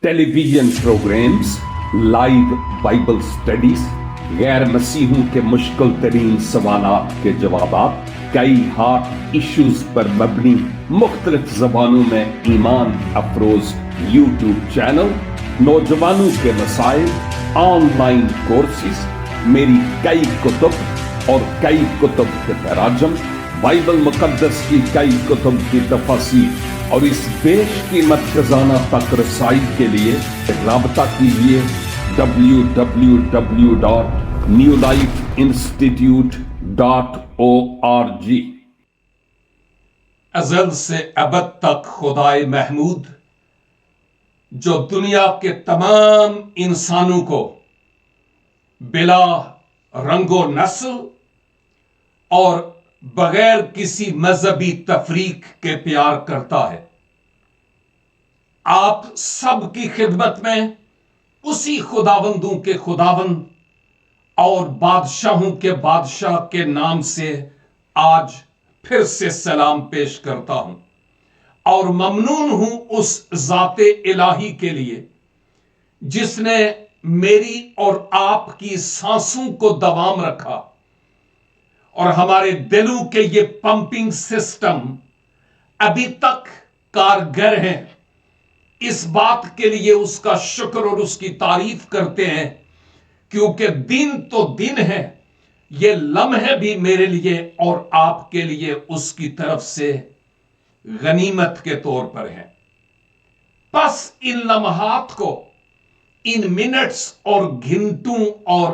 ٹیلی vision programmes, live Bible studies, غیر مسیحوں کے مشکل ترین سوالات کے جوابات، کئی ہارٹ ایشوز پر مبنی مختلف زبانوں میں ایمان افروز یوٹیوب چینل، نوجوانوں کے مسائل، آن لائن کورسز، میری کئی کتب اور کئی کتب کے تراجم، بائبل مقدس کی کئی کتب کی تفاسیر اور اس بیش قیمت خزانہ تک رسائی کے لیے رابطہ کیجیے www.newlifeinstitute.org۔ ازل سے ابد تک خدائے محمود جو دنیا کے تمام انسانوں کو بلا رنگ و نسل اور بغیر کسی مذہبی تفریق کے پیار کرتا ہے، آپ سب کی خدمت میں اسی خداوندوں کے خداوند اور بادشاہوں کے بادشاہ کے نام سے آج پھر سے سلام پیش کرتا ہوں، اور ممنون ہوں اس ذات الہی کے لیے جس نے میری اور آپ کی سانسوں کو دوام رکھا اور ہمارے دلوں کے یہ پمپنگ سسٹم ابھی تک کارگر ہیں۔ اس بات کے لیے اس کا شکر اور اس کی تعریف کرتے ہیں، کیونکہ دن تو دن ہے، یہ لمحے بھی میرے لیے اور آپ کے لیے اس کی طرف سے غنیمت کے طور پر ہیں۔ پس ان لمحات کو، ان منٹس اور گھنٹوں اور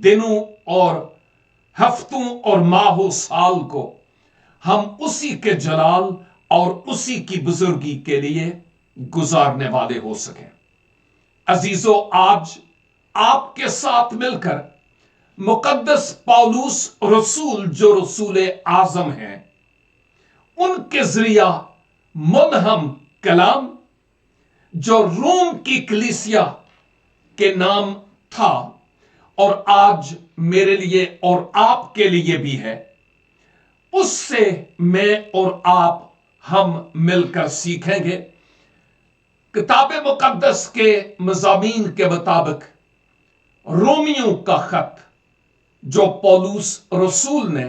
دنوں اور ہفتوں اور ماہ و سال کو ہم اسی کے جلال اور اسی کی بزرگی کے لیے گزارنے والے ہو سکیں۔ عزیزو، آج آپ کے ساتھ مل کر مقدس پولس رسول جو رسول اعظم ہیں، ان کے ذریعہ ملہم کلام جو روم کی کلیسیا کے نام تھا اور آج میرے لیے اور آپ کے لیے بھی ہے، اس سے میں اور آپ ہم مل کر سیکھیں گے۔ کتاب مقدس کے مضامین کے مطابق رومیوں کا خط جو پولس رسول نے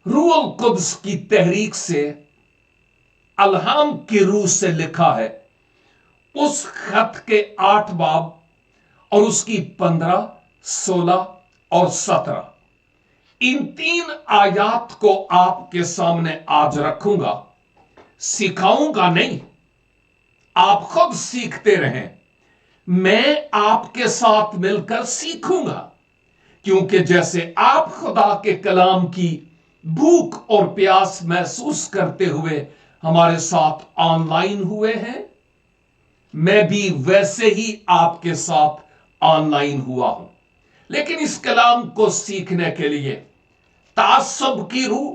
روح القدس کی تحریک سے الہام کی روح سے لکھا ہے، اس خط کے 8 باب اور اس کی 15، 16 اور 17 ان 3 آیات کو آپ کے سامنے آج رکھوں گا۔ سکھاؤں گا نہیں، آپ خود سیکھتے رہیں، میں آپ کے ساتھ مل کر سیکھوں گا، کیونکہ جیسے آپ خدا کے کلام کی بھوک اور پیاس محسوس کرتے ہوئے ہمارے ساتھ آن لائن ہوئے ہیں، میں بھی ویسے ہی آپ کے ساتھ آن لائن ہوا ہوں۔ لیکن اس کلام کو سیکھنے کے لیے تعصب کی روح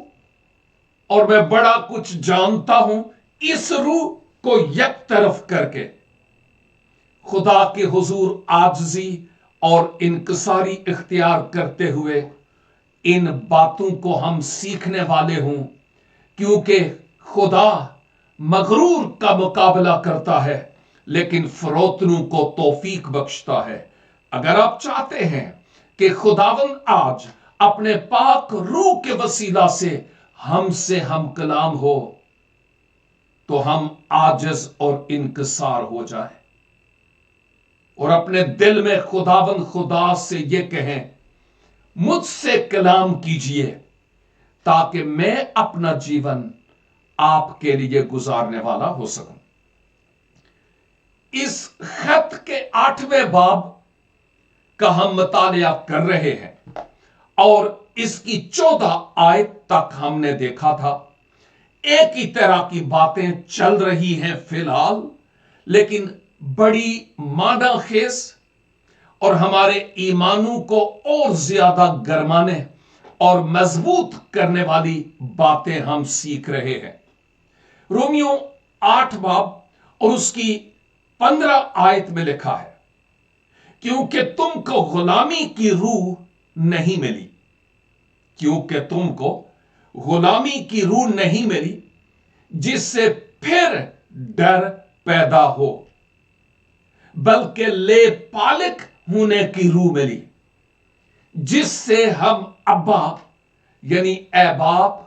اور میں بڑا کچھ جانتا ہوں، اس روح کو یک طرف کر کے خدا کے حضور عاجزی اور انکساری اختیار کرتے ہوئے ان باتوں کو ہم سیکھنے والے ہوں، کیونکہ خدا مغرور کا مقابلہ کرتا ہے لیکن فروتنوں کو توفیق بخشتا ہے۔ اگر آپ چاہتے ہیں کہ خداوند آج اپنے پاک روح کے وسیلہ سے ہم کلام ہو، تو ہم عاجز اور انکسار ہو جائیں اور اپنے دل میں خداوند خدا سے یہ کہیں، مجھ سے کلام کیجئے تاکہ میں اپنا جیون آپ کے لیے گزارنے والا ہو سکوں۔ اس خط کے 8ویں باب کا ہم مطالعہ کر رہے ہیں اور اس کی 14 آیت تک ہم نے دیکھا تھا۔ ایک ہی طرح کی باتیں چل رہی ہیں فی الحال، لیکن بڑی معنی خیز اور ہمارے ایمانوں کو اور زیادہ گرمانے اور مضبوط کرنے والی باتیں ہم سیکھ رہے ہیں۔ رومیوں 8 باب اور اس کی 15 آیت میں لکھا ہے، کیونکہ تم کو غلامی کی روح نہیں ملی، کیونکہ تم کو غلامی کی روح نہیں ملی جس سے پھر ڈر پیدا ہو، बल्कि ले पालक होने की रूह मिली, जिससे हम अब्बा यानी ऐ बाप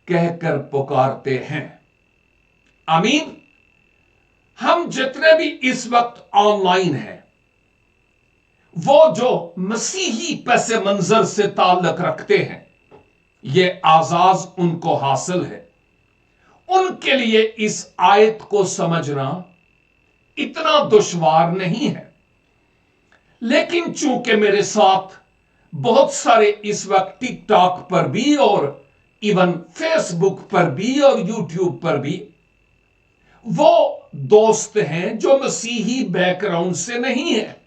कहकर पुकारते हैं। आमीन। हम जितने भी इस वक्त ऑनलाइन हैं, वो जो मसीही पैसे मंजर से ताल्लुक रखते हैं, ये आजाज उनको हासिल है। उनके लिए इस आयत को समझना इतना दुश्वार नहीं है। लेकिन चूंकि मेरे साथ बहुत सारे इस वक्त टिकटॉक पर भी और इवन फेसबुक पर भी और यूट्यूब पर भी वो दोस्त हैं जो मसीही बैकग्राउंड से नहीं है,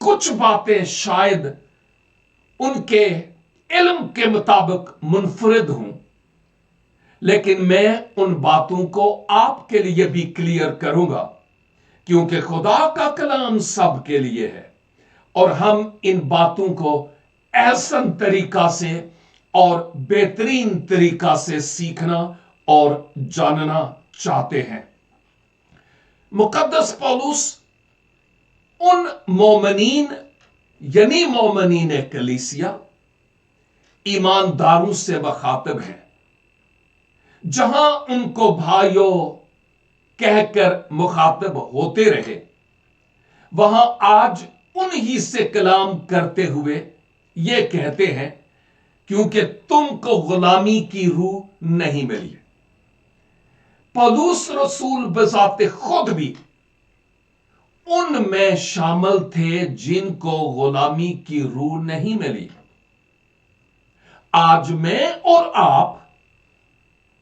कुछ बातें शायद उनके इल्म के मुताबिक मुनफरिद हूं, लेकिन मैं उन बातों को आपके लिए भी क्लियर करूंगा, क्योंकि खुदा का कलाम सबके लिए है और हम इन बातों को ऐसा तरीका से और बेहतरीन तरीका से सीखना और जानना चाहते हैं। मुकद्दस पौलुस उन मोमिनीन यानी मोमिनीन कलीसिया ईमानदारों से मुखातिब हैं, जहां उनको भाइयों कहकर मुखातिब होते रहे, वहां आज उन्हीं से कलाम करते हुए ये कहते हैं, क्योंकि तुमको गुलामी की रूह नहीं मिली। पौलुस रसूल बजाते खुद भी उनमें शामिल थे जिनको गुलामी की रूह नहीं मिली। आज मैं और आप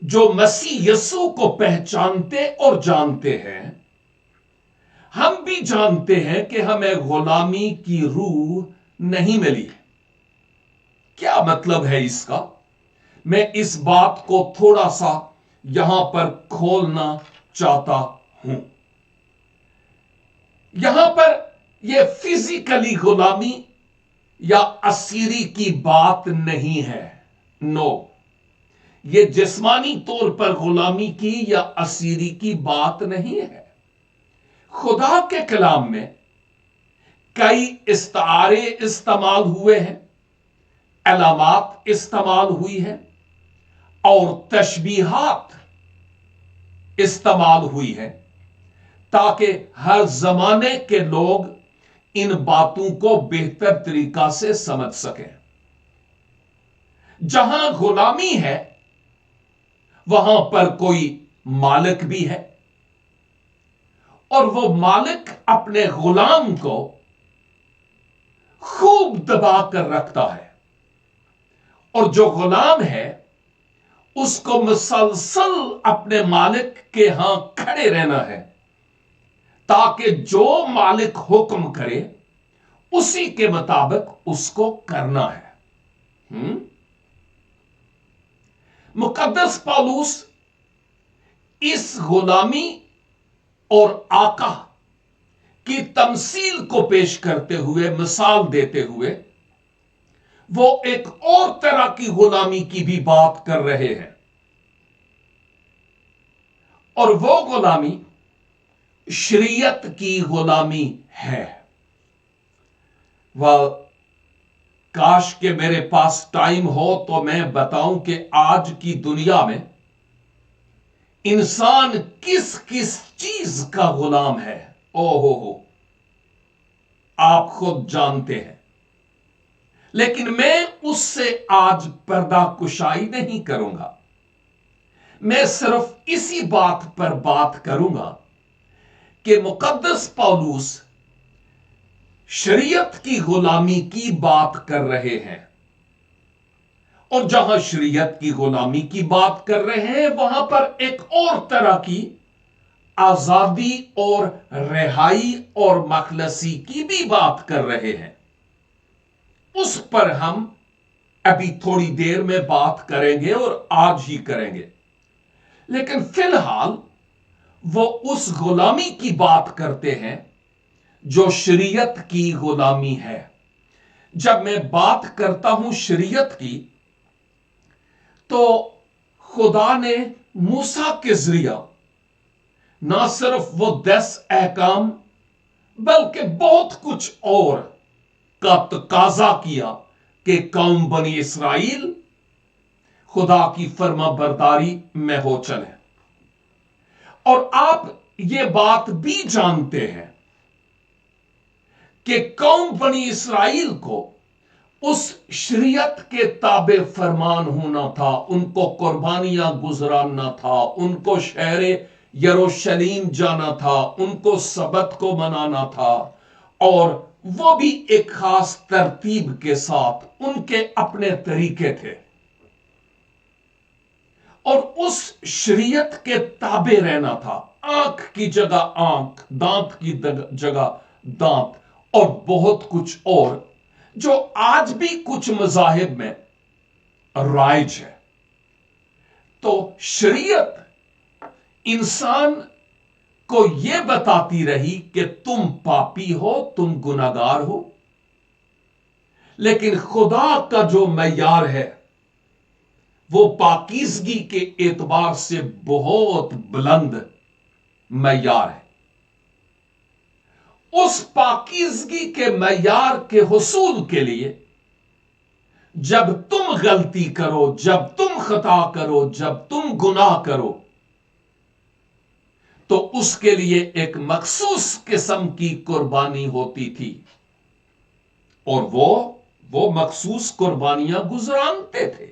जो मसीह यीशु को पहचानते और जानते हैं, हम भी जानते हैं कि हमें गुलामी की रूह नहीं मिली। क्या मतलब है इसका? मैं इस बात को थोड़ा सा यहां पर खोलना चाहता हूं। यहां पर यह फिजिकली गुलामी या असीरी की बात नहीं है। नो, यह जिस्मानी तौर पर गुलामी की या असीरी की बात नहीं है। खुदा के कलाम में कई इस्तारे इस्तेमाल हुए हैं, अलामात इस्तेमाल हुई है और तशबीहात इस्तेमाल हुई है, ताकि हर जमाने के लोग इन बातों को बेहतर तरीका से समझ सकें। जहां गुलामी है वहां पर कोई मालिक भी है और वो मालिक अपने गुलाम को खूब दबा कर रखता है, और जो गुलाम है उसको मुसलसल अपने मालिक के यहां खड़े रहना है, ताकि जो मालिक हुक्म करे उसी के मुताबिक उसको करना है। मुकद्दस पौलुस इस गुलामी और आका की तमसील को पेश करते हुए, मिसाल देते हुए, वो एक और तरह की गुलामी की भी बात कर रहे हैं, और वो गुलामी शरीयत की गुलामी है। वह काश के मेरे पास टाइम हो तो मैं बताऊं कि आज की दुनिया में इंसान किस किस चीज का गुलाम है। ओहो, आप खुद जानते हैं, लेकिन मैं उससे आज पर्दा कुशाई नहीं करूंगा। मैं सिर्फ इसी बात पर बात करूंगा कि मुकद्दस पौलुस शरीयत की गुलामी की बात कर रहे हैं, और जहां शरीयत की गुलामी की बात कर रहे हैं वहां पर एक और तरह की आजादी और रिहाई और मखलसी की भी बात कर रहे हैं। उस पर हम अभी थोड़ी देर में बात करेंगे और आज ही करेंगे, लेकिन फिलहाल वो उस गुलामी की बात करते हैं जो शरीयत की गुलामी है। जब मैं बात करता हूं शरीयत की, तो खुदा ने मूसा के जरिया ना सिर्फ वो 10 अहकाम बल्कि बहुत कुछ और का तकाजा किया कि कौम बनी इसराइल खुदा की फर्मा बरदारी में हो चले। और आप ये बात भी जानते हैं कि कौम बनी इसराइल को उस शरीयत के ताबे फरमान होना था, उनको कुर्बानियां गुजराना था, उनको शहर यरूशलेम जाना था, उनको सबत को मनाना था, और वो भी एक खास तरतीब के साथ, उनके अपने तरीके थे। और उस शरीयत के ताबे रहना था, आंख की जगह आंख, दांत की जगह दांत, और बहुत कुछ और जो आज भी कुछ मज़ाहिब में राइज है। तो शरीयत इंसान को यह बताती रही कि तुम पापी हो, तुम गुनाहगार हो, लेकिन खुदा का जो मयार है वो पाकीज़गी के एतबार से बहुत बुलंद मयार है। उस पाकीज़गी के मयार के हुसूल के लिए जब तुम गलती करो, जब तुम खता करो, जब तुम गुनाह करो, तो उसके लिए एक मखसूस किस्म की कुर्बानी होती थी, और वो मखसूस कुर्बानियां गुजरानते थे।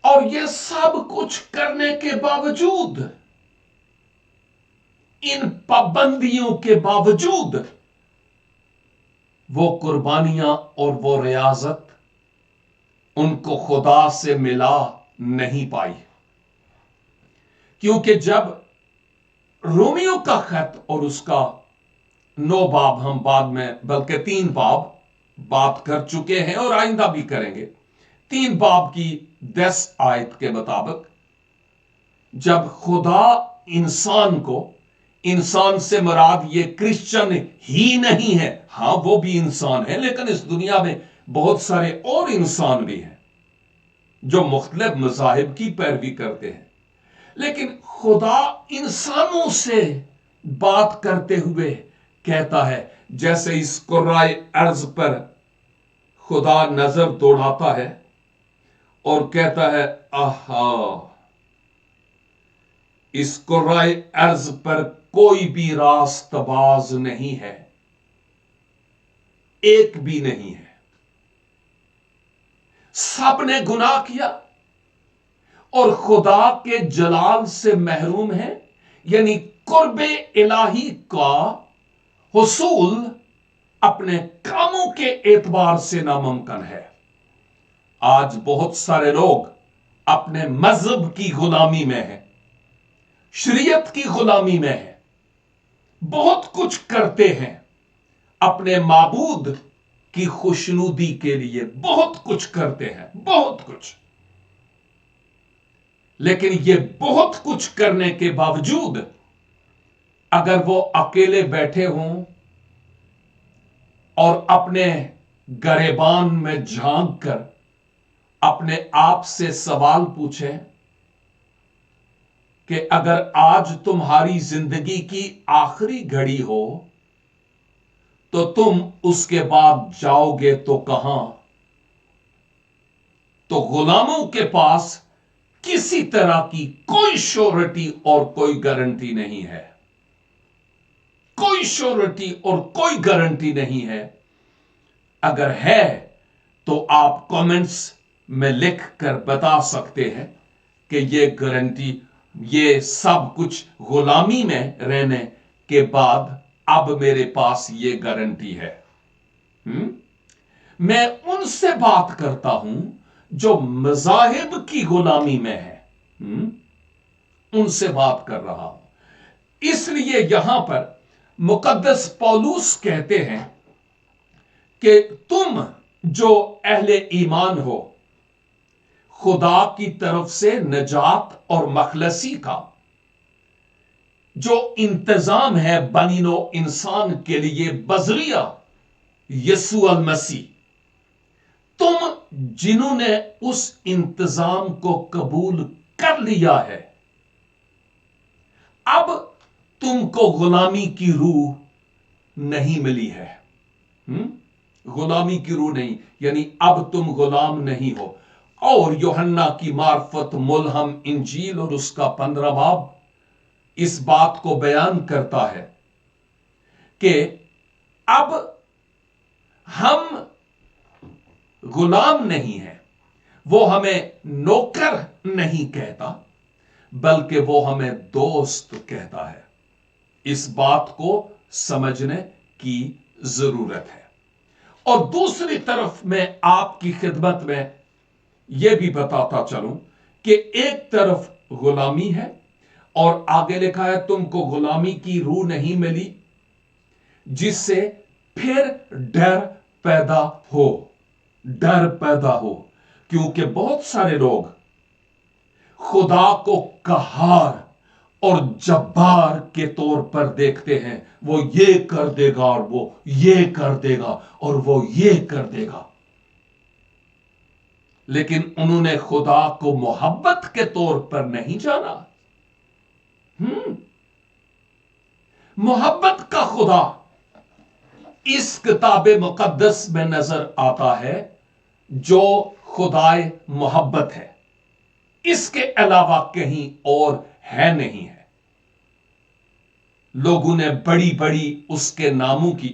और ये सब कुछ करने के बावजूद, इन पाबंदियों के बावजूद, वो कुर्बानियां और वो रियाजत उनको खुदा से मिला नहीं पाई। क्योंकि जब रोमियो का खत और उसका 9 बाब हम बाद में, बल्कि 3 बाब बात कर चुके हैं और आइंदा भी करेंगे, 3 बाब की 10 आयत के मुताबिक जब खुदा इंसान को, इंसान से मुराद ये क्रिश्चियन ही नहीं है, हां वो भी इंसान है, लेकिन इस दुनिया में बहुत सारे और इंसान भी हैं जो मुख्तलिफ मज़ाहिब की पैरवी करते हैं, लेकिन खुदा इंसानों से बात करते हुए कहता है, जैसे इस कुर्राए अर्ज पर खुदा नजर दौड़ाता है और कहता है, आहा, इस कुर्राए अर्ज पर कोई भी रास्तबाज नहीं है, एक भी नहीं है, सब ने गुनाह किया और खुदा के जलाल से महरूम है, यानी कुर्बे इलाही का हुसूल अपने कामों के एतबार से नामुमकिन है। आज बहुत सारे लोग अपने मजहब की गुलामी में हैं, शरीयत की गुलामी में हैं, बहुत कुछ करते हैं अपने माबूद की खुशनुदी के लिए, बहुत कुछ करते हैं, बहुत कुछ, लेकिन ये बहुत कुछ करने के बावजूद अगर वो अकेले बैठे हों और अपने गरेबान में झांक कर अपने आप से सवाल पूछें कि अगर आज तुम्हारी जिंदगी की आखिरी घड़ी हो तो तुम उसके बाद जाओगे तो कहां? तो गुलामों के पास किसी तरह की कोई श्योरिटी और कोई गारंटी नहीं है, कोई श्योरिटी और कोई गारंटी नहीं है। अगर है तो आप कमेंट्स में लिख कर बता सकते हैं कि ये गारंटी, ये सब कुछ गुलामी में रहने के बाद अब मेरे पास ये गारंटी है। मैं उनसे बात करता हूं जो मज़ाहिब की गुलामी में है, उनसे बात कर रहा हूं। इसलिए यहां पर मुकद्दस पौलुस कहते हैं कि तुम जो अहले ईमान हो, खुदा की तरफ से नजात और मखलसी का जो इंतजाम है बनीनो इंसान के लिए बजरिया यसू अल मसीह, तुम जिन्होंने उस इंतजाम को कबूल कर लिया है, अब तुमको गुलामी की रूह नहीं मिली है। गुलामी की रूह नहीं, यानी अब तुम गुलाम नहीं हो। और यूहन्ना की मार्फत मुल्हम इंजील और उसका 15 बाब इस बात को बयान करता है कि अब हम गुलाम नहीं हैं। वो हमें नौकर नहीं कहता, बल्कि वो हमें दोस्त कहता है। इस बात को समझने की जरूरत है। और दूसरी तरफ मैं आपकी खिदमत में यह भी बताता चलूं कि एक तरफ गुलामी है और आगे लिखा है तुमको गुलामी की रूह नहीं मिली जिससे फिर डर पैदा हो। डर पैदा हो, क्योंकि बहुत सारे लोग खुदा को कहार और जब्बार के तौर पर देखते हैं। वो ये कर देगा और वो ये कर देगा और वो ये कर देगा, लेकिन उन्होंने खुदा को मोहब्बत के तौर पर नहीं जाना। मोहब्बत का खुदा इस किताबे मुकद्दस में नजर आता है जो खुदाए मोहब्बत है। इसके अलावा कहीं और है नहीं है। लोगों ने बड़ी बड़ी उसके नामों की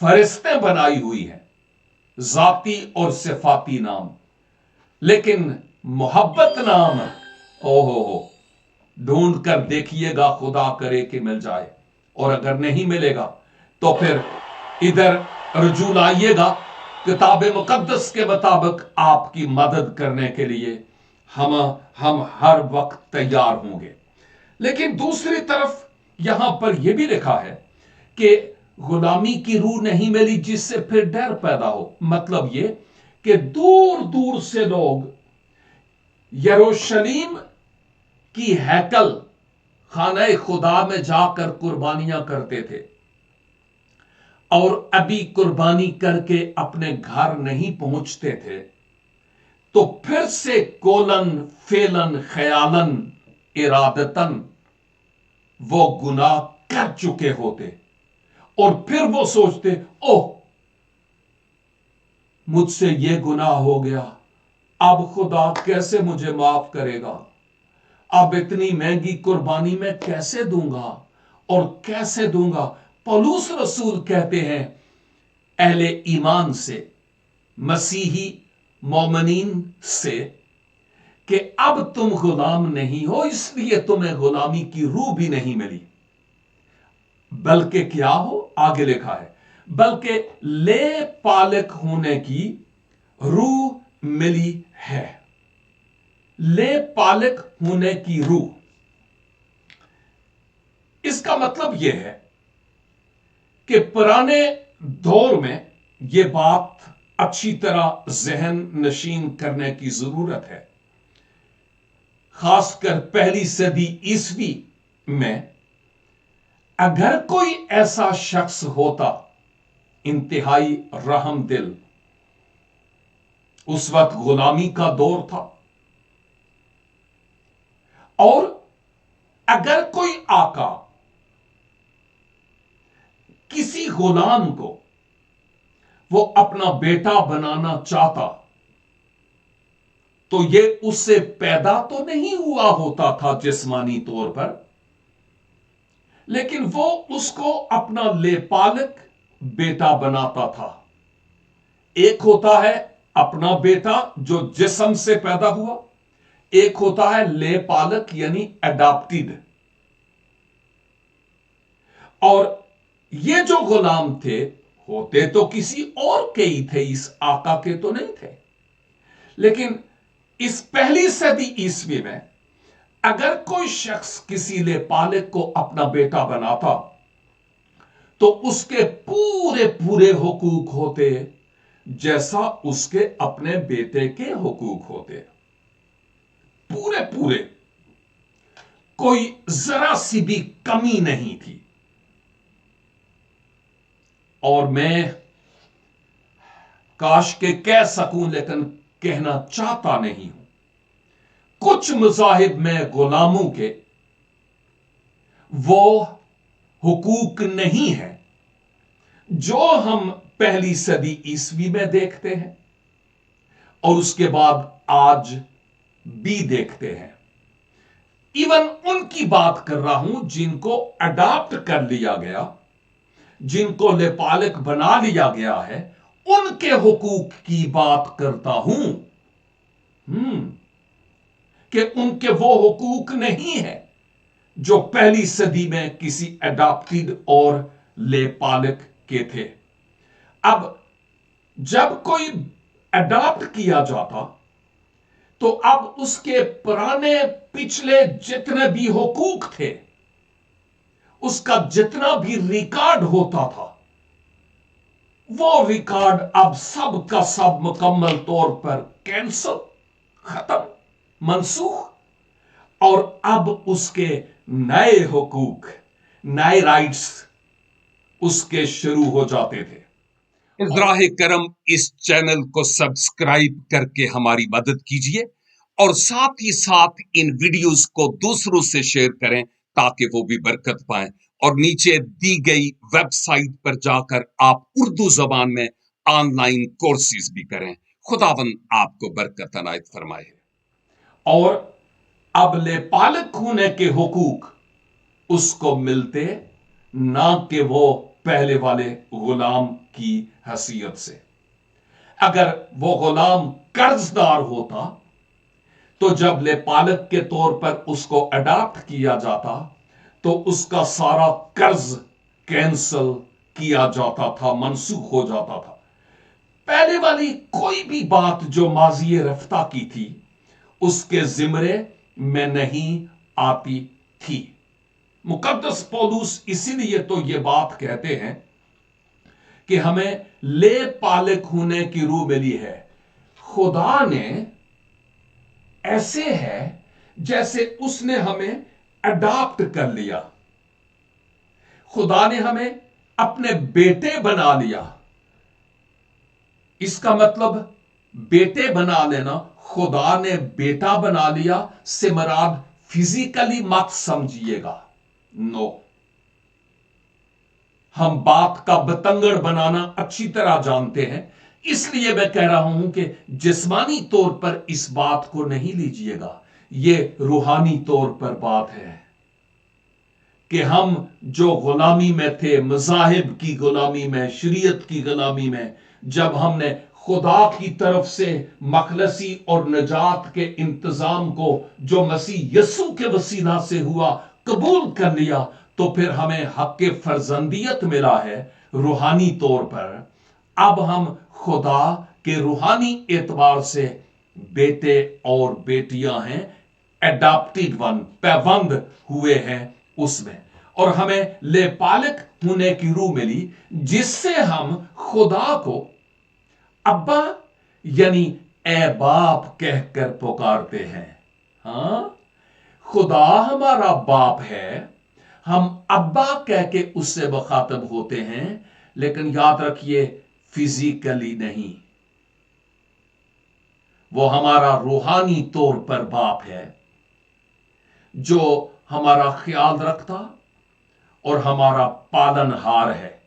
फरिश्तें बनाई हुई हैं, जाती और सिफाती नाम, लेकिन मोहब्बत नाम ओहो ढूंढ कर देखिएगा, खुदा करे कि मिल जाए। और अगर नहीं मिलेगा तो फिर इधर रजू लाइएगा। किताब मुकद्दस के मुताबिक आपकी मदद करने के लिए हम हर वक्त तैयार होंगे। लेकिन दूसरी तरफ यहां पर यह भी लिखा है कि गुलामी की रूह नहीं मिली जिससे फिर डर पैदा हो। मतलब यह कि दूर दूर से लोग यरूशलेम की हैकल खाना खुदा में जाकर कुर्बानियां करते थे और अभी कुर्बानी करके अपने घर नहीं पहुंचते थे, तो फिर से कोलन फेलन ख्यालन इरादतन वो गुनाह कर चुके होते और फिर वो सोचते ओह मुझसे ये गुनाह हो गया, अब खुदा कैसे मुझे माफ करेगा, अब इतनी महंगी कुर्बानी मैं कैसे दूंगा और कैसे दूंगा। पौलुस रसूल कहते हैं अहले ईमान से, मसीही मोमिनीन से, कि अब तुम गुलाम नहीं हो इसलिए तुम्हें गुलामी की रूह भी नहीं मिली, बल्कि क्या हो, आगे लिखा है, बल्कि ले पालक होने की रूह मिली है। ले पालक होने की रूह, इसका मतलब यह है कि पुराने दौर में यह बात अच्छी तरह जहन नशीन करने की जरूरत है। खासकर पहली सदी ईसवी में अगर कोई ऐसा शख्स होता इंतहाई रहम दिल, उस वक्त गुलामी का दौर था, और अगर कोई आका किसी गुलाम को वो अपना बेटा बनाना चाहता तो ये उससे पैदा तो नहीं हुआ होता था जिस्मानी तौर पर, लेकिन वो उसको अपना लेपालक बेटा बनाता था। एक होता है अपना बेटा जो जिस्म से पैदा हुआ, एक होता है लेपालक यानी अडॉप्टेड। और ये जो गुलाम थे होते तो किसी और के ही थे, इस आका के तो नहीं थे। लेकिन इस पहली सदी ईस्वी में अगर कोई शख्स किसी लेपालक को अपना बेटा बनाता तो उसके पूरे पूरे हुकूक होते जैसा उसके अपने बेटे के हुकूक होते, पूरे पूरे, कोई जरा सी भी कमी नहीं थी। और मैं काश के कह सकूं लेकिन कहना चाहता नहीं हूं, कुछ मज़ाहिब में गुलामों के वो हुकूक नहीं है जो हम पहली सदी ईस्वी में देखते हैं और उसके बाद आज भी देखते हैं। इवन उनकी बात कर रहा हूं जिनको अडॉप्ट कर लिया गया, जिनको लेपालक बना लिया गया है, उनके हुकूक की बात करता हूं कि उनके वो हुकूक नहीं है जो पहली सदी में किसी अडॉप्टेड और लेपालक के थे। अब जब कोई अडॉप्ट किया जाता तो अब उसके पुराने पिछले जितने भी हुकूक थे, उसका जितना भी रिकॉर्ड होता था, वो रिकॉर्ड अब सब का सब मुकम्मल तौर पर कैंसल, खत्म, मनसूख, और अब उसके नए हुकूक, नए राइट्स उसके शुरू हो जाते थे। इज़राह करम इस चैनल को सब्सक्राइब करके हमारी मदद कीजिए और साथ ही साथ इन वीडियोस को दूसरों से शेयर करें ताकि वो भी बरकत पाएं। और नीचे दी गई वेबसाइट पर जाकर आप उर्दू जबान में ऑनलाइन कोर्सेज भी करें। खुदावन आपको बरकत अनायत फरमाए। और अब लेपालक होने के हुकूक उसको मिलते ना कि वो पहले वाले गुलाम की हैसियत से। अगर वो गुलाम कर्जदार होता तो जब लेपालक के तौर पर उसको अडॉप्ट किया जाता तो उसका सारा कर्ज कैंसल किया जाता था, मनसूख हो जाता था। पहले वाली कोई भी बात जो माजी रफ्ता की थी उसके जिम्रे में नहीं आती थी। मुकद्दस पौलुस इसीलिए तो ये बात कहते हैं कि हमें ले पालक होने की रूह मिली है। खुदा ने ऐसे है जैसे उसने हमें अडॉप्ट कर लिया, खुदा ने हमें अपने बेटे बना लिया। इसका मतलब बेटे बना लेना, खुदा ने बेटा बना लिया से मराद फिजिकली मत समझिएगा, नो। हम बात का बतंगड़ बनाना अच्छी तरह जानते हैं, इसलिए मैं कह रहा हूं कि जिस्मानी तौर पर इस बात को नहीं लीजिएगा। यह रूहानी तौर पर बात है कि हम जो गुलामी में थे, मज़ाहिब की गुलामी में, शरीयत की गुलामी में, जब हमने खुदा की तरफ से मखलसी और नजात के इंतजाम को जो मसीह यसू के वसीला से हुआ कबूल कर लिया, तो फिर हमें हक के फर्जंदियत मिला है रूहानी तौर पर। अब हम खुदा के रूहानी एतबार से बेटे और बेटियां हैं, एडॉप्टेड वन, पैबंद हुए हैं उसमें, और हमें लेपालक होने की रूह मिली जिससे हम खुदा को अब्बा यानी ए बाप कहकर पुकारते हैं। हां, खुदा हमारा बाप है, हम अब्बा कह के उससे मुखातब होते हैं, लेकिन याद रखिए फिजिकली नहीं। वो हमारा रूहानी तौर पर बाप है जो हमारा ख्याल रखता और हमारा पालनहार है।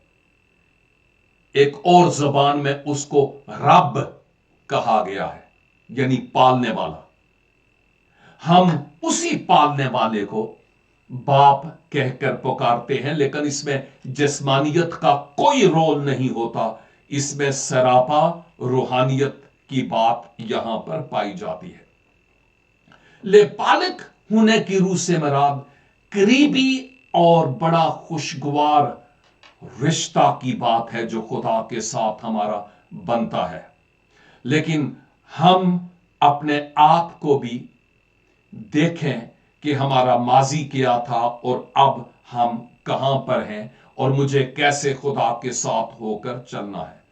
एक और जबान में उसको रब कहा गया है, यानी पालने वाला। हम उसी पालने वाले को बाप कहकर पुकारते हैं, लेकिन इसमें जिस्मानियत का कोई रोल नहीं होता, इसमें सरापा रूहानियत की बात यहां पर पाई जाती है। लेपालक होने की रूह से मराद करीबी और बड़ा खुशगवार रिश्ता की बात है जो खुदा के साथ हमारा बनता है। लेकिन हम अपने आप को भी देखें कि हमारा माजी क्या था और अब हम कहां पर हैं और मुझे कैसे खुदा के साथ होकर चलना है।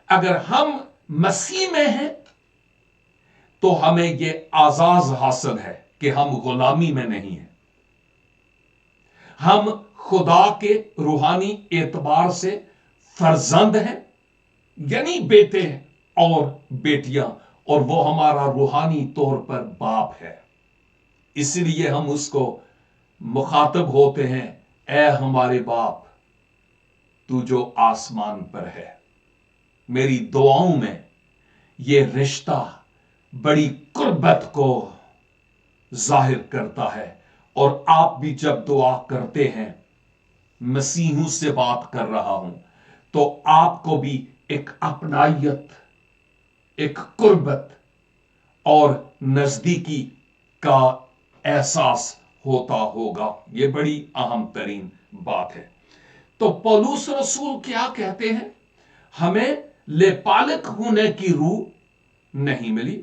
अगर हम मसीह में हैं तो हमें यह आजाज हासिल है कि हम गुलामी में नहीं हैं। हम खुदा के रूहानी एतबार से फर्जंद हैं, यानी बेटे और बेटियां, और वो हमारा रूहानी तौर पर बाप है। इसलिए हम उसको मुखातब होते हैं ऐ हमारे बाप तू जो आसमान पर है। मेरी दुआओं में ये रिश्ता बड़ी कुर्बत को जाहिर करता है। और आप भी जब दुआ करते हैं, मसीहू से बात कर रहा हूं, तो आपको भी एक अपनायत, एक कुर्बत और नजदीकी का एहसास होता होगा। यह बड़ी अहम तरीन बात है। तो पौलुस रसूल क्या कहते हैं? हमें लेपालक होने की रूह नहीं मिली,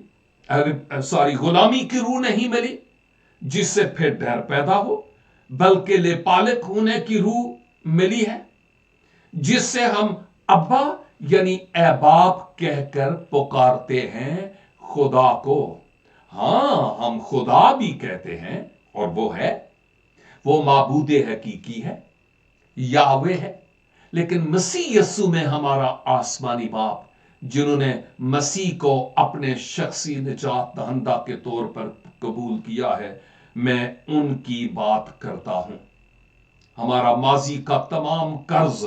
गुलामी की रूह नहीं मिली जिससे फिर डर पैदा हो, बल्कि लेपालक होने की रूह मिली है जिससे हम अब्बा यानी ऐ बाप कहकर पुकारते हैं खुदा को। हां, हम खुदा भी कहते हैं, और वो माबूदे हकीकी है, यावे है। लेकिन मसीह यस्सु में हमारा आसमानी बाप, जिन्होंने मसीह को अपने शख्सी निजात दहंदा के तौर पर कबूल किया है, मैं उनकी बात करता हूं। हमारा माजी का तमाम कर्ज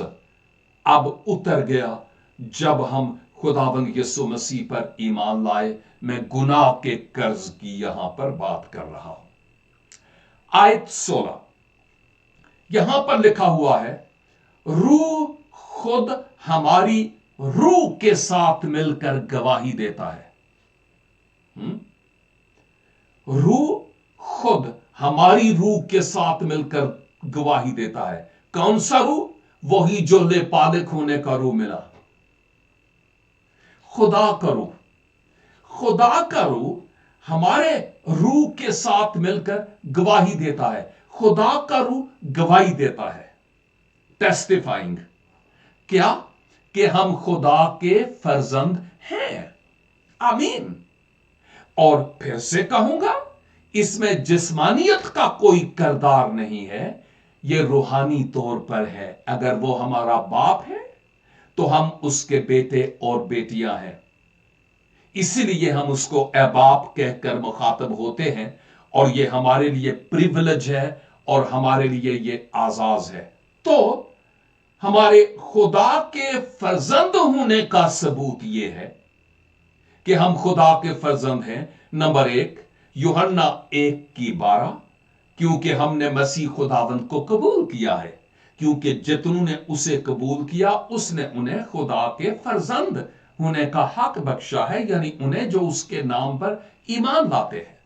अब उतर गया जब हम खुदावंद यीशु मसीह पर ईमान लाए। मैं गुनाह के कर्ज की यहां पर बात कर रहा हूं। आयत 16 यहां पर लिखा हुआ है, रूह खुद हमारी रूह के साथ मिलकर गवाही देता है। रूह खुद हमारी रूह के साथ मिलकर गवाही देता है। कौन सा रूह? वही जो लेपालक होने का रूह मिला। खुदा का रूह, खुदा का रूह हमारे रूह के साथ मिलकर गवाही देता है। खुदा का रूह गवाही देता है, टेस्टिफाइंग। क्या? कि हम खुदा के फर्जंद हैं। आमीन। और फिर से कहूंगा, इसमें जिस्मानियत का कोई किरदार नहीं है, यह रूहानी तौर पर है। अगर वो हमारा बाप है तो हम उसके बेटे और बेटियां हैं, इसीलिए हम उसको ए बाप कहकर मुखातब होते हैं। और यह हमारे लिए प्रिविलेज है और हमारे लिए यह आजाज है। तो हमारे खुदा के फर्जंद होने का सबूत यह है कि हम खुदा के फर्जंद हैं। नंबर 1 यूहन्ना 1:12, क्योंकि हमने मसीह खुदावंद को कबूल किया है। क्योंकि जितनों ने उसे कबूल किया, उसने उन्हें खुदा के फर्जंद होने का हक बख्शा है, यानी उन्हें जो उसके नाम पर ईमान लाते हैं।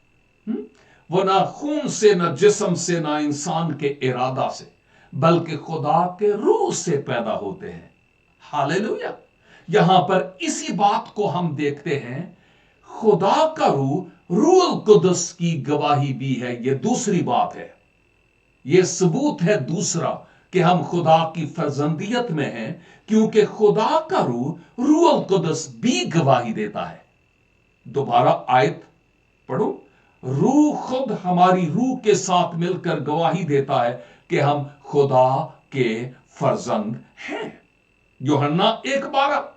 वो ना खून से, ना जिस्म से, ना इंसान के इरादा से, बल्कि खुदा के रूह से पैदा होते हैं। हालेलुया। यहां पर इसी बात को हम देखते हैं। खुदा का रूह कुदस की गवाही भी है। यह दूसरी बात है, यह सबूत है दूसरा कि हम खुदा की फर्जंदियत में हैं, क्योंकि खुदा का रूह कुदस भी गवाही देता है। दोबारा आयत पढ़ो। रूह खुद हमारी रूह के साथ मिलकर गवाही देता है कि हम खुदा के फर्जंद हैं। यूहन्ना 1:12,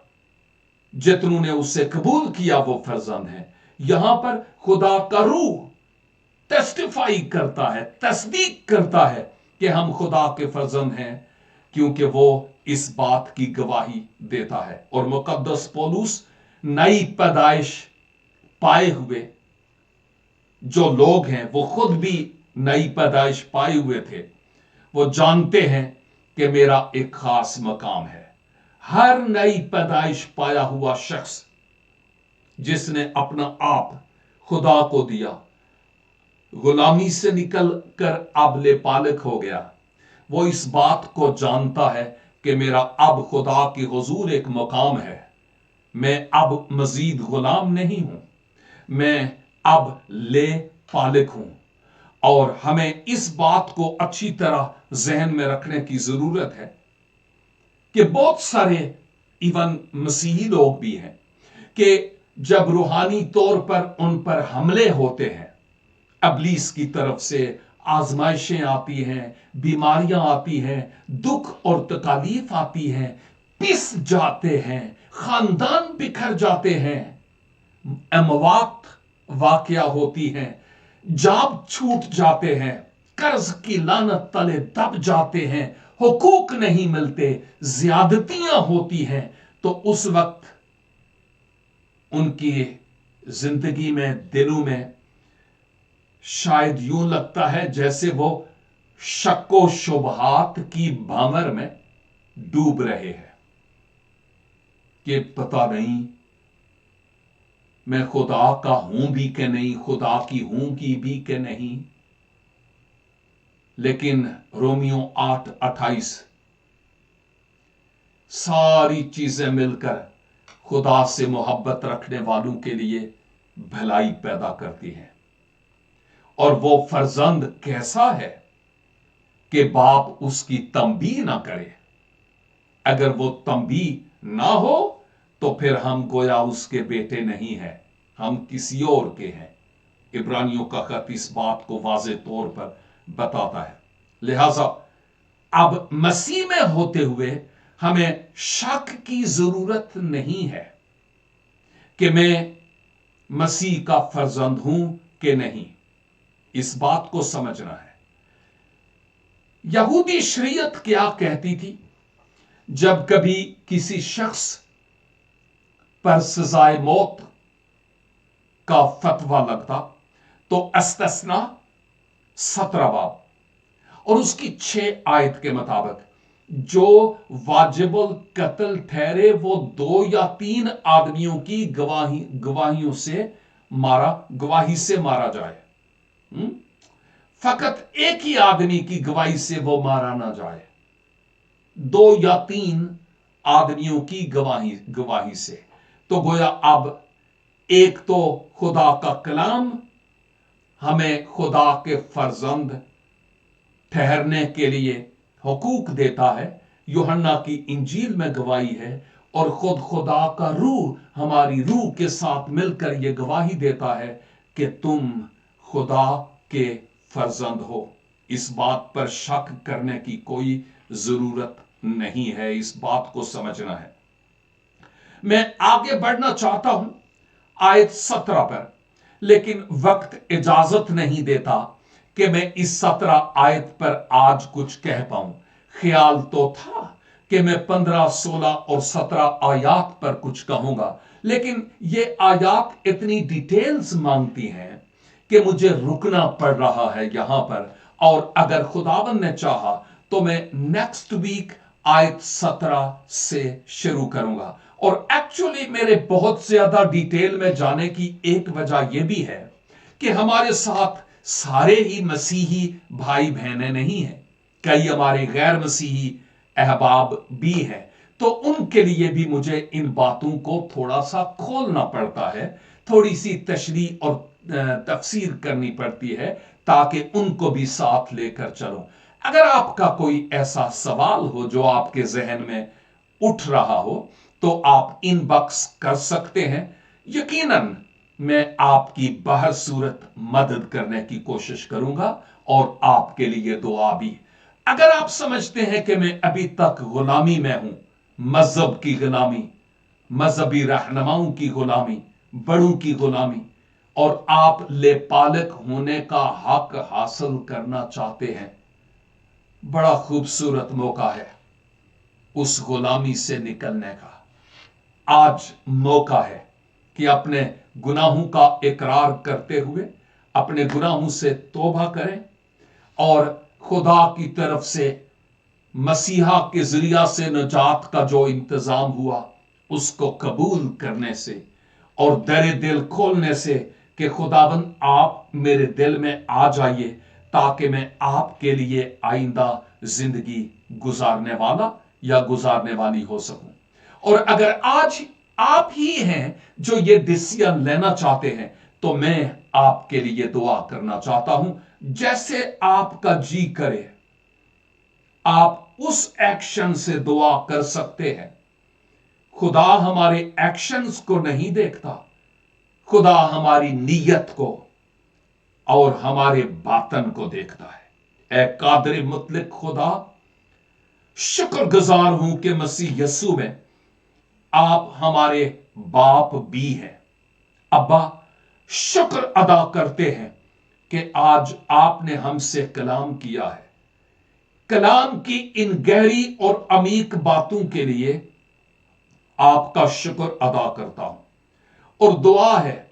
जितनों ने उसे कबूल किया वो फर्जंद हैं। यहां पर खुदा का रूह टेस्टिफाई करता है, तस्दीक करता है कि हम खुदा के फर्जंद हैं, क्योंकि वो इस बात की गवाही देता है। और मुकद्दस पौलुस नई पैदाइश पाए हुए जो लोग हैं, वो खुद भी नई पैदाइश पाए हुए थे। वो जानते हैं कि मेरा एक खास मकाम है। हर नई पैदाइश पाया हुआ शख्स जिसने अपना आप खुदा को दिया, गुलामी से निकल कर अब लेपालक हो गया, वो इस बात को जानता है कि मेरा अब खुदा की हुजूर एक मकाम है। मैं अब मजीद गुलाम नहीं हूं, मैं अब ले पालक हूं। और हमें इस बात को अच्छी तरह जहन में रखने की जरूरत है कि बहुत सारे इवन मसीही लोग भी हैं कि जब रूहानी तौर पर उन पर हमले होते हैं, इब्लीस की तरफ से आजमाइशें आती हैं, बीमारियां आती हैं, दुख और तकलीफ आती हैं, पिस जाते हैं, खानदान बिखर जाते हैं, अमवात वाकया होती हैं, जाब छूट जाते हैं, कर्ज की लानत तले दब जाते हैं, हुकूक नहीं मिलते, ज्यादतियां होती हैं, तो उस वक्त उनकी जिंदगी में, दिलों में शायद यूं लगता है जैसे वो शक्को शुबहात की भंवर में डूब रहे हैं कि पता नहीं मैं खुदा का हूं भी कि नहीं, खुदा की हूं की भी कि नहीं। लेकिन रोमियो 8:28 सारी चीजें मिलकर खुदा से मोहब्बत रखने वालों के लिए भलाई पैदा करती हैं। और वो फर्जंद कैसा है कि बाप उसकी तंबीह ना करे। अगर वो तंबीह ना हो तो फिर हम गोया उसके बेटे नहीं हैं, हम किसी और के हैं। इब्रानियों का खत इस बात को वाज़ेह तौर पर बताता है। लिहाजा अब मसीह में होते हुए हमें शक की जरूरत नहीं है कि मैं मसीह का फर्जंद हूं कि नहीं। इस बात को समझना है। यहूदी शरीयत क्या कहती थी? जब कभी किसी शख्स पर सजाए मौत का फतवा लगता तो इस्तस्ना 17 बाब और उसकी 6 आयत के मुताबिक जो वाजिबुल कत्ल ठहरे वो 2 या 3 आदमियों की गवाही से मारा जाए। फकत एक ही आदमी की गवाही से वो मारा ना जाए, 2 या 3 आदमियों की गवाही से। तो गोया अब एक तो खुदा का कलाम हमें खुदा के फर्जंद ठहरने के लिए हुकूक देता है, यूहन्ना की इंजील में गवाही है, और खुद खुदा का रूह हमारी रूह के साथ मिलकर यह गवाही देता है कि तुम खुदा के फर्जंद हो। इस बात पर शक करने की कोई जरूरत नहीं है। इस बात को समझना है। मैं आगे बढ़ना चाहता हूं आयत 17 पर, लेकिन वक्त इजाजत नहीं देता कि मैं इस 17 आयत पर आज कुछ कह पाऊं। ख्याल तो था कि मैं 15, 16 और 17 आयात पर कुछ कहूंगा, लेकिन ये आयात इतनी डिटेल्स मांगती हैं कि मुझे रुकना पड़ रहा है यहां पर। और अगर खुदावन ने चाहा तो मैं नेक्स्ट वीक आयत 17 से शुरू करूंगा। और एक्चुअली मेरे बहुत ज्यादा डिटेल में जाने की एक वजह यह भी है कि हमारे साथ सारे ही मसीही भाई बहनें नहीं हैं, कई हमारे गैर मसीही अहबाब भी हैं। तो उनके लिए भी मुझे इन बातों को थोड़ा सा खोलना पड़ता है, थोड़ी सी तशरीह और तफसीर करनी पड़ती है ताकि उनको भी साथ लेकर चलूं। अगर आपका कोई ऐसा सवाल हो जो आपके जहन में उठ रहा हो तो आप इनबॉक्स कर सकते हैं। यकीनन मैं आपकी बाहर सूरत मदद करने की कोशिश करूंगा और आपके लिए दुआ भी। अगर आप समझते हैं कि मैं अभी तक गुलामी में हूं, मजहब की गुलामी, मजहबी रहनुमाओं की गुलामी, बड़ों की गुलामी, और आप लेपालक होने का हक हासिल करना चाहते हैं, बड़ा खूबसूरत मौका है उस गुलामी से निकलने का। आज मौका है कि अपने गुनाहों का इकरार करते हुए अपने गुनाहों से तौबा करें और खुदा की तरफ से मसीहा के जरिया से नजात का जो इंतजाम हुआ उसको कबूल करने से और दर दिल खोलने से कि खुदाबंद आप मेरे दिल में आ जाइए ताकि मैं आपके लिए आइंदा जिंदगी गुजारने वाला या गुजारने वाली हो सकूं। और अगर आज आप ही हैं जो ये डिसीजन लेना चाहते हैं तो मैं आपके लिए दुआ करना चाहता हूं। जैसे आपका जी करे आप उस एक्शन से दुआ कर सकते हैं। खुदा हमारे एक्शंस को नहीं देखता, खुदा हमारी नीयत को और हमारे बातन को देखता है। ए कादर मुतलक खुदा, शुक्रगुजार हूं कि मसीह यस्सु में आप हमारे बाप भी हैं। अब्बा, शुक्र अदा करते हैं کہ آج آپ نے ہم سے کلام کیا ہے. کلام کی ان گہری اور عمیق باتوں کے لیے آپ کا شکر ادا کرتا ہوں اور دعا ہے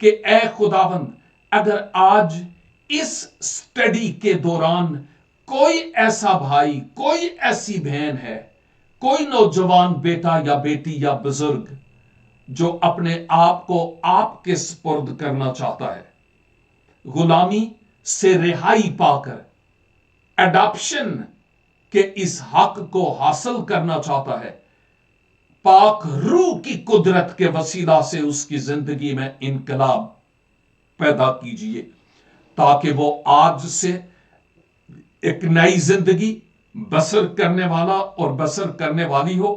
کہ اے خداوند اگر آج اس سٹڈی کے دوران کوئی ایسا بھائی کوئی ایسی بہن ہے کوئی نوجوان بیٹا یا بیٹی یا بزرگ جو اپنے آپ کو آپ کے سپرد کرنا چاہتا ہے غلامی سے رہائی پا کر اڈاپشن کے اس حق کو حاصل کرنا چاہتا ہے پاک روح کی قدرت کے وسیلہ سے اس کی زندگی میں انقلاب پیدا کیجئے تاکہ وہ آج سے ایک نئی زندگی بسر کرنے والا اور بسر کرنے والی ہو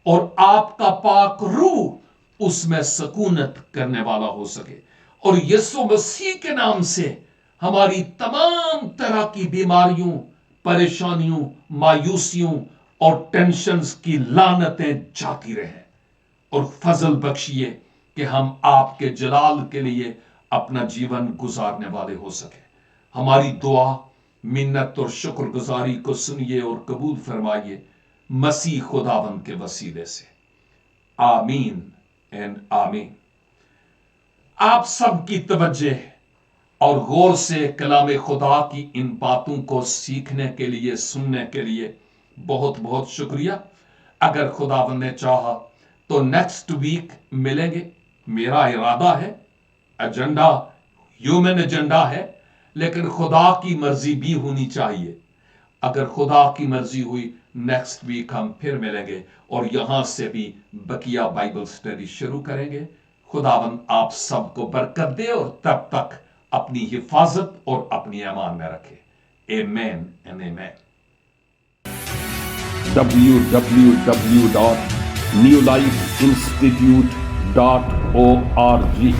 اور آپ کا پاک روح اس میں سکونت کرنے والا ہو سکے اور یسوع مسیح کے نام سے ہماری تمام طرح کی بیماریوں پریشانیوں مایوسیوں اور ٹینشنز کی لعنتیں جاتی رہیں اور فضل بخشیے کہ ہم آپ کے جلال کے لیے اپنا جیون گزارنے والے ہو سکے. ہماری دعا منت اور شکر گزاری کو سنیے اور قبول فرمائیے مسیح خداوند کے وسیلے سے. آمین اینڈ آمین. آپ سب کی توجہ اور غور سے کلام خدا کی ان باتوں کو سیکھنے کے لیے سننے کے لیے بہت بہت شکریہ. اگر خداوند نے چاہا تو نیکسٹ ویک ملیں گے. میرا ارادہ ہے ایجنڈا ہیومن ایجنڈا ہے لیکن خدا کی مرضی بھی ہونی چاہیے. اگر خدا کی مرضی ہوئی نیکسٹ ویک ہم پھر ملیں گے اور یہاں سے بھی بقیہ بائبل سٹڈی شروع کریں گے. خداوند آپ سب کو برکت دے اور تب تک اپنی حفاظت اور اپنی امان میں رکھے. آمین اینڈ آمین. www.newlifeinstitute.org